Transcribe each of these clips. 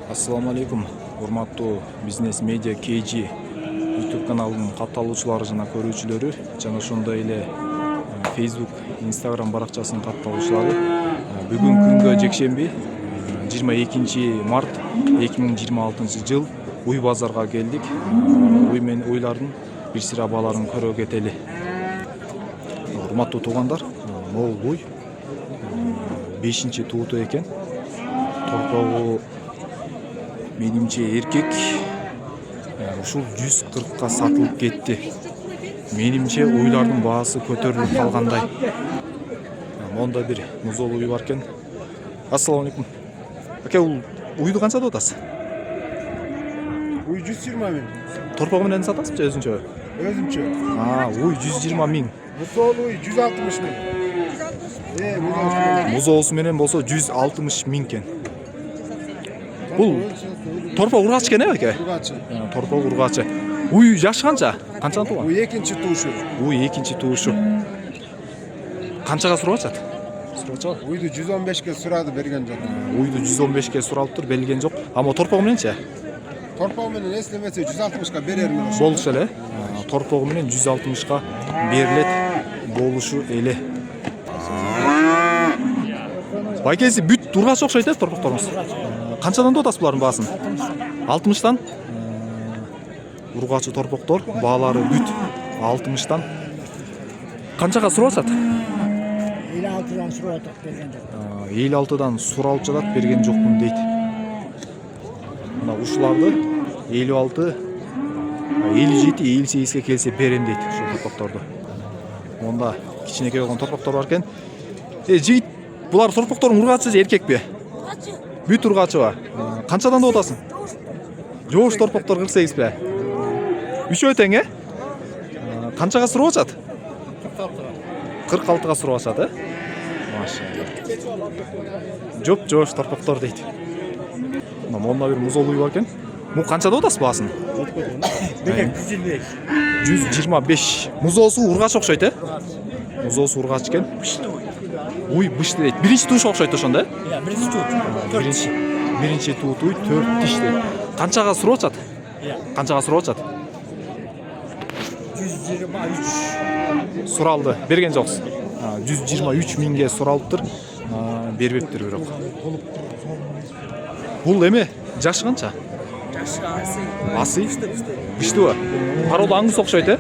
Assalamu алейкум, урматтуу бизнес медиа KG YouTube каналынын катталуучулары жана көрүүчүлөрү, жана ошондой эле Facebook, Instagram баракчасынын катталуучулары. Бүгүн күнгө жекшемби 22 март 2026 жыл Уй базарга келдик. Уй мен уйлардын бир сыйра бааларын көрө кетели. Урматтуу туугандар, могул уй 5-чи тууту экен. Торпогу менимче эркек ушул 140ка сатылып кетти. Менимче уйлардын баасы көтөрүлүп калгандай. Монда бир музол уй бар экен. Ассаламу алейкум. Аке, уйду канчада атасыз? Уй 120 миң. Торпогу менен сатасызбы же өзүнчө? Өзүмчө. Уй 120 миң. Мусол уй 160 миң. Музоосу менен болсо 160 миң кен. Бул торпог ургач экен эбеке? Ургачы. Торпог ургачы. Уй жашы канча? Канчаны тууган? Уй 2-чи туушу. Уй 2-чи туушу. Канчага сурап атат? Уйду 115ке сурады, берген жок. Уйду 115ке суралыптыр, берилген жок. Ама торпогу мененчи? Торпогу менен эслемесе 160ка берермин ошо. Болушу эле. Торпогу менен 160ка берилет болушу эле. Байкеси бүт ургач окшойт э торпокторуңуз. Канчадан да атасыз булардын баасын? 60-тан. Ургачы торпоктор баалары бүт 60-тан. Канчага сурап атат? 56'dan сурап берген жок. 56'дан суралып жатат, берген жокмун дейт. Мына ушуларды 56, 57, 58ке келсе берем дейт ушул торпокторду. Монда кичинекей болгон торпоктор бар экен. Жигит, булар торпоктордун ургачы же эркекпи? Бүт ургачыбы? Канчадан да атасың? Жоош торпоктор 48пи? Үчөө тең э? Канчага сурап атат? 46га сурап атат э? Машалла. Жоош торпоктор дейт. Монда бир музол уй бар экен. Му канчада атасыз баасын? 125. Музоосу ургач окшойт э? Музоосу ургач экен. Уй бышты дейт. Биринчи туушу окшойт ошондо э? Биринчи туут. Биринчи туут уй 4 тиш дейт. Канчага сурап атат? Канчага сурап атат? 123. Суралды, берген жоксуз. 123 миңге суралыптыр. Бербептир бирок. Бул эме жашы канча? Жашы Асы? Биштиби? Пародо аңгыс окшойт э?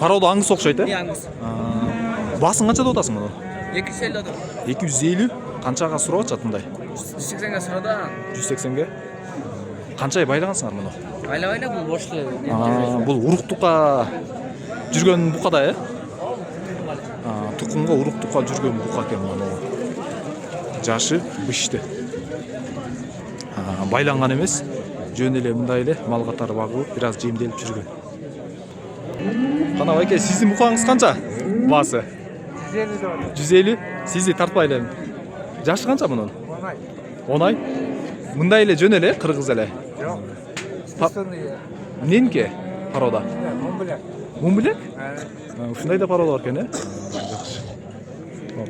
Пародо аңгыс окшойт э? Баасын канчада атасың муну? 250 адам. 250? Канчага сурап атат мындай? 180ге сурады. 180ге? Канчай байлагансыңар муну? Айла бул бошту. Бул уруктукка жүргөн букада э? Тукумга уруктукка жүргөн бука экен муну. Жашы бышты. Байланган эмес, жөн эле мындай эле мал катары багылып, бир аз жемделип жүргөн. Кана байке, сиздин букаңыз канча? Баасы? 150. Сизди тартпай элем. Жашы канча мунун? 10 ай. Мындай эле жөн эле, кыргыз эле. Жок. Ненке парода? Мумбулек? Ушундай да парода бар экен э? Жакшы.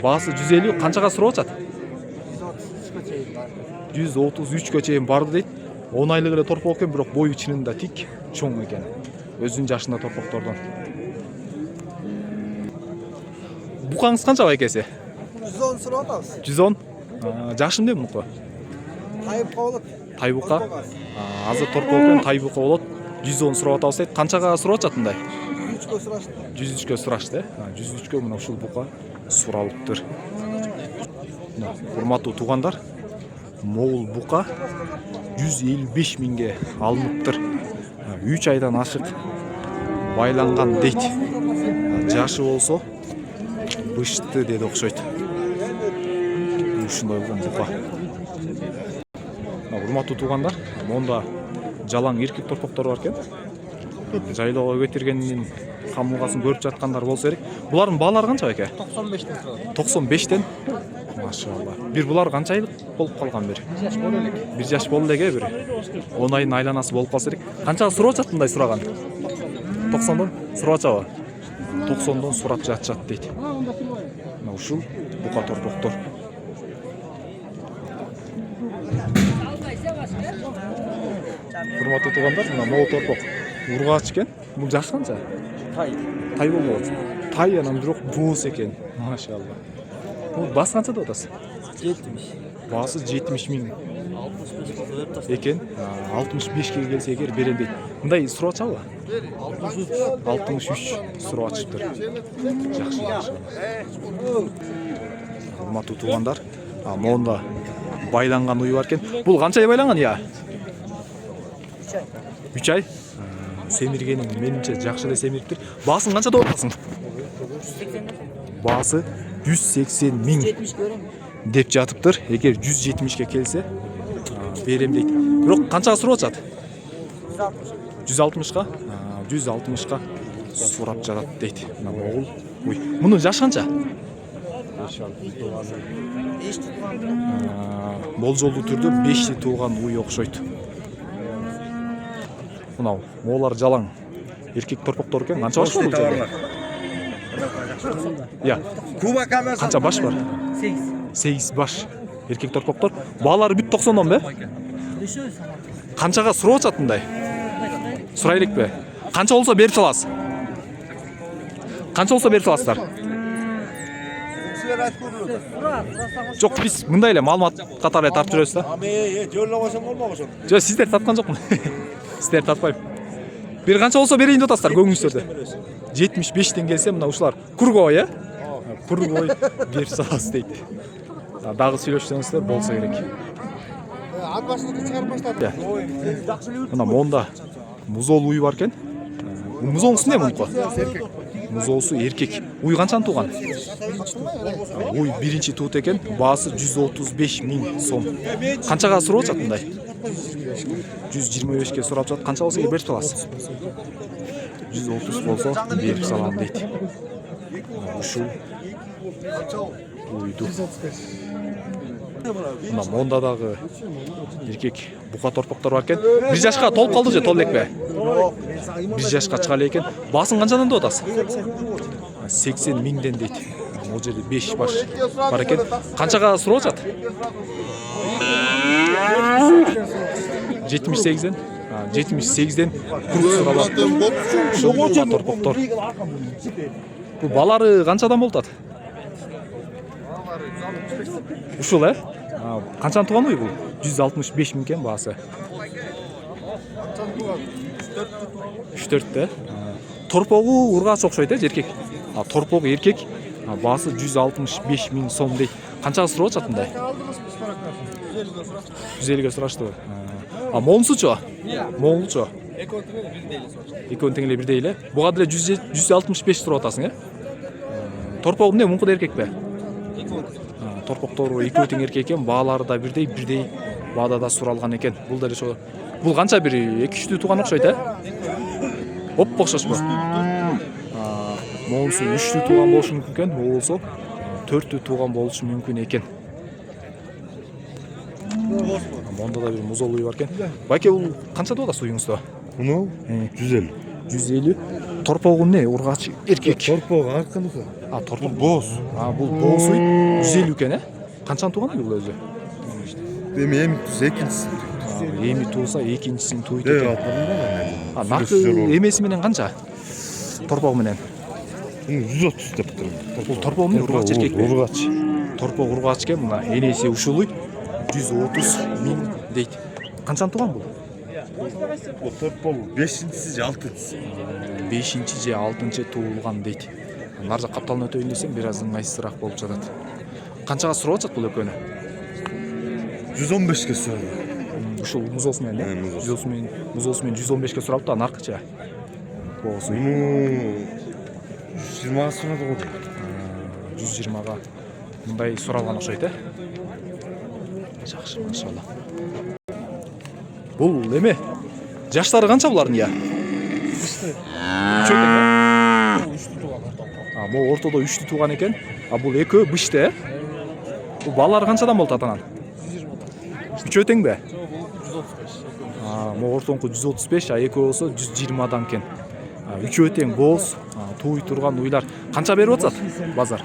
Баасы 150, канчага сурап атат? 133ке чейин барды дейт. 10 айлык эле торпок экен, бирок бою чынында тик, чоң экен. Өзүнүн жашында торпоктордон. Букаңыз канча байкеси? 110 сурап атабыз. 110. Жашы эмне мунуку? Тайбукка болот. Тайбукка. Азыр торпок экен, тайбукка болот. 110 сурап атабыз дейт. Канчага сурап атат мындай? 103ке сурашты. 103ке сурашты, 103ке мына ушул бука суралыптыр. Урматтуу туугандар, могул бука 155 миңге алыныптыр. 3 айдан ашык байланган дейт. Жашы болсо бышты деди окшойт. Ушундай болгон бука. Урматтуу туугандар, монда жалаң эркек торпоктор бар экен. Жайлоого кетиргендин камылгасын көрүп жаткандар болсо керек. Булардын баалары канча экен? 95'ten сурады. 95тен. Машалла. Бир булар канча айлык болуп калган бир? 1 жаш боло элек. 1 жаш болду элек бир. 10 айдын айланасы болуп калса керек. Канчага сурап атат мындай сураган? 90дон сурап атабы? 90дон сурап жатышат дейт. Мына ушул бука торпоктор. Урматтуу туугандар, мына мол торпок ургач экен. Бул жаш канча? Тай болбойт. Тай анан бирок боз экен. Машалла. Бул бас канча деп атасыз? 70. Басы 70 миң 65 болса беріп тастайық. экен. 65ке келсе эгер берем дейт. Мындай сурап атабы? 63 сурап атышыптыр. Жакшы, жакшы. Урматтуу туугандар, монда байланган уй бар экен. Бул канча ай байланган я? 3 ай. Семиргенин менимче жакшы эле семириптир. Баасын канча деп атасың? 180. Баасы 180 миң 70 көрем. деп жатыптыр. Эгер 170ке келсе берем дейт. Бирок канчага сурап атат? 160ка? 160ка сурап жатат дейт. Мына могул. Уй, мунун жашы канча? Еш тұтылған. Болжолдуу түрдө 5 тууган уй окшойт. Мынау моолар жалаң. Эркек торпоктор экен. Канча баш бар бул жерде? Я. Куба камерасы. Канча баш бар? 8. 8 баш. Эркек торпоктор. Баалары бүт 90дон бе? Дөшөй санат. Канчага сурап атат мындай? Сурай элекпи? Канча болсо берип саласыз? Канча болсо берип саласыздар? Жок, биз мындай эле маалымат катары эле тартып жүрөбүз да. Жоллогосоң болмогосоң. Жок, сиздер таткан жокмун. Сиздер татпайм. Бир канча болсо берейин деп атасыздар көңүлүңүздөрдө. 75ден келсе мына ушулар кургой, э? Кургой берип саласыз дейт. Дагы сүйлөшсөңүздөр болсо керек. Ат башыңды чыгарып баштады. Мына монда музол уй бар экен. Музоонун эмне мунку? Музоосу эркек. Уй канчаны тууган? Уй биринчи туут экен. Баасы 135 миң сом. Канчага сурап атат мындай? 125ке сурап жатат. Канча болсо берип саласыз? 130 болсо берип салам дейт. Ушул уйду. Мына мондадагы эркек бука торпоктор бар экен. 1 жашка толуп калды же, толуп элекпи? 1 жашка чыга элек экен. Баасын канчадан деп атасыз? 80 миңден дейт. Могу жерде 5 баш бар экен. Канчага сурап атат? 78ден. 78ден курс сурап атат. Ушул бука торпоктор. Бул балары канчадан болуп атат? Ушул, э? Канчаны тууган уй бул? 165 миң экен баасы. 3-4 Торпогу ургач окшойт, э, эркек. Торпогу эркек. Баасы 165 миң сом дейт. Канчага сурап атат мындай? 150ге сураштыбы? Моңсучу? Моңчу. Экөөнүн тең эле бирдей эле. Буга деле 165 сурап атасың, э? Торпогу эмне, мунку да эркекпи? Торпоктору экөө тең эркек экен, баалары да бирдей баада да суралган экен. Бул деле ошо. Бул канча бир 2-3 тууган окшойт, э? Оп окшошпу? Моңсу 3 тууган болушу мүмкүн экен, болсо 4 тууган болушу мүмкүн экен. Монда да бир музол уй бар экен. Байке, бул канча деп атасыз уюңузда? Муну 150. 150. Торпогу эмне? Ургач эркек. Торпог арканыкы. Торпог боз. Бул боз уй 150 экен, э? Канчаны тууган бул өзү? Эми экинчиси. Эми тууса экинчисин туйт экен. Наркы эмеси менен канча? Торпогу менен. 130 деп турам. Бул торпогу эмне? Ургач эркек. Ургач. Торпог ургач экен, мына энеси ушулуй 130 миң дейт. Канчаны тууган бул? Торпог 5-чи же 6-чы. 5-чи же 6-чы туулган дейт. Нар жак капталын өтөйүн десем бир аз ыңгайсызыраак болуп жатат. Канчага сурап атат бул экөөнү? 115ке сурады. Ушул музоосу менен, э? Музоосу менен 115ке сурапты, а наркыча? Боосу. 120га сурады го. 120га. Мындай суралган окшойт, э? Жакшы, машалла. Бул эме? Жаштары канча булардын я? 3 экен, да? 3 тууган. Могу ортодо 3 тууган экен. Бул экөө бышты, э? Бул балалары канчадан болот атанан? 3 теңби? Могу ортоңку 135, экөө болсо 120дан экен. 3 тең боз, туй турган уйлар. Канча берип атат базар?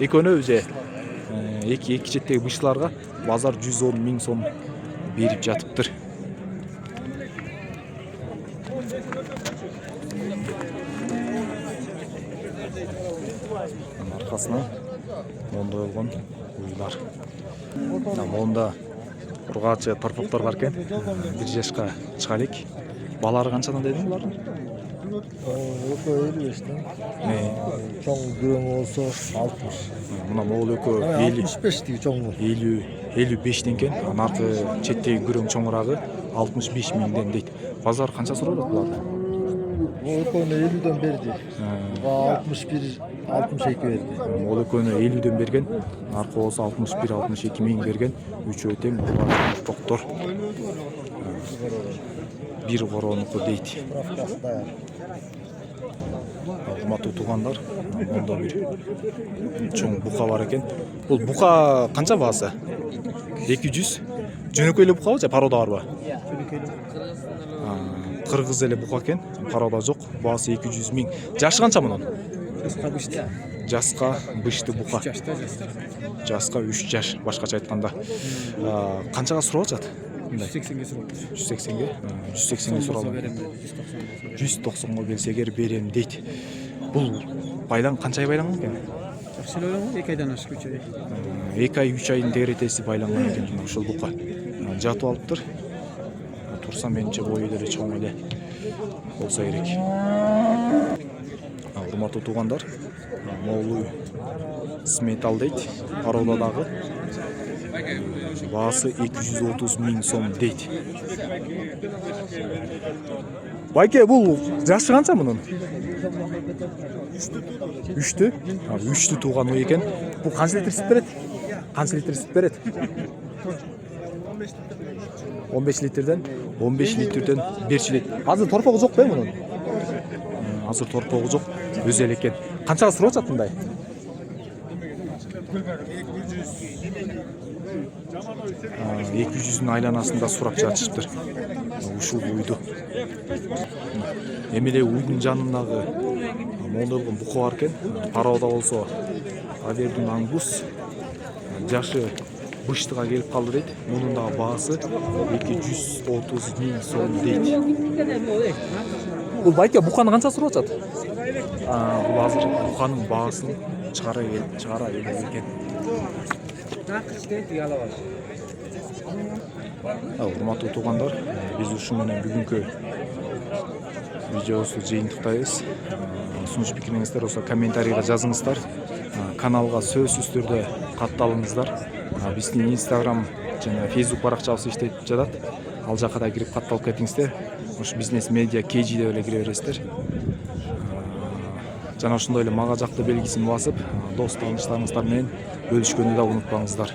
Экөөнө же эки четтеги быштыларга базар 110 000 сом берип жатыптыр. Аркасынан монда болгон уйлар. Монда ургаачы торпоктор бар экен. 1 жашка чыга элек. Балары канчадан дедиң булардын? Oko 55'ten. Çoğun gürüm olsa 60. Мына могул экөө 65 diyor çoğunluğu. 55 экен. Анаркы четтеги күрөң чоңурагы 65 000ден дейт. Базар канча сурап буларды? O Oko'nu 50'den verdi. 61, 62 verdi. Ол экөөнү 50ден берген, аркы болсо 61-62 000 берген. Үчөө тең ургаачы токтор. Бир коронуку дейт. Rafkas dayan. Урматтуу туугандар, монда бир чоң бука бар экен. Бул бука канча баасы? 200. Жөнөкөй эле букабы же порода барбы? Кыргыз эле бука экен, порода жок. Баасы 200 000. Жашы канча мунун? Жаска бышты бука. Жаска 3 жаш, башкача айтканда. Канчага сурап атат? 180ге сурап. 180ге? 180ге сурап. 190га келсе эгер берем дейт. Бул байлан канча ай байланган экен? Сен ойлоңго 2 айдан ашып көчөй. 2 ай 3 айдын теретеси байланган экен жана ушул бука. Жатып алыптыр. Турса менче бою деле чоң эле болсо керек. Урматтуу туугандар, могул сметал дейт. Пародадагы баасы 230 000 сом дейт. Байке, бул жашы канча мунун? 3тү? 3тү тууган ой экен. Бул канча литр сүт берет? Канча литр сүт берет? 15 литрден 1 Азыр торпогу жок бе мунун? Азыр торпогу жок, өз эле экен. Канчага сурап атат мындай? 200'ün айланасында сурап жатышыптыр. Ушул уйду. Эмеле уйдун жанындагы монда болгон бука бар экен. Парода болсо Авердун ангус. Жашы быштыга келип калды дейт. Мунун дагы баасы 230 000 сом дейт. Бул байке буканы канча сурап атат? Бул азыр буканын баасын чыгара элек экен. Урматтуу туугандар, биз ушун менен бүгүнкү видеосу жыйынтыктайбыз. Сунуш пикириңиздер болсо комментарийга жазыңыздар. Каналга сөзсүз түрдө катталыңыздар. Биздин Instagram жана Facebook баракчабыз иштеп жатат. Ал жака да кирип катталып кетиңиздер. Ош бизнес медиа KG деп эле кире бересиздер. Жана ошондой эле мага жакты белгисин басып, дос тааныштарыңыздар менен бөлүшкөндү да унутпаңыздар.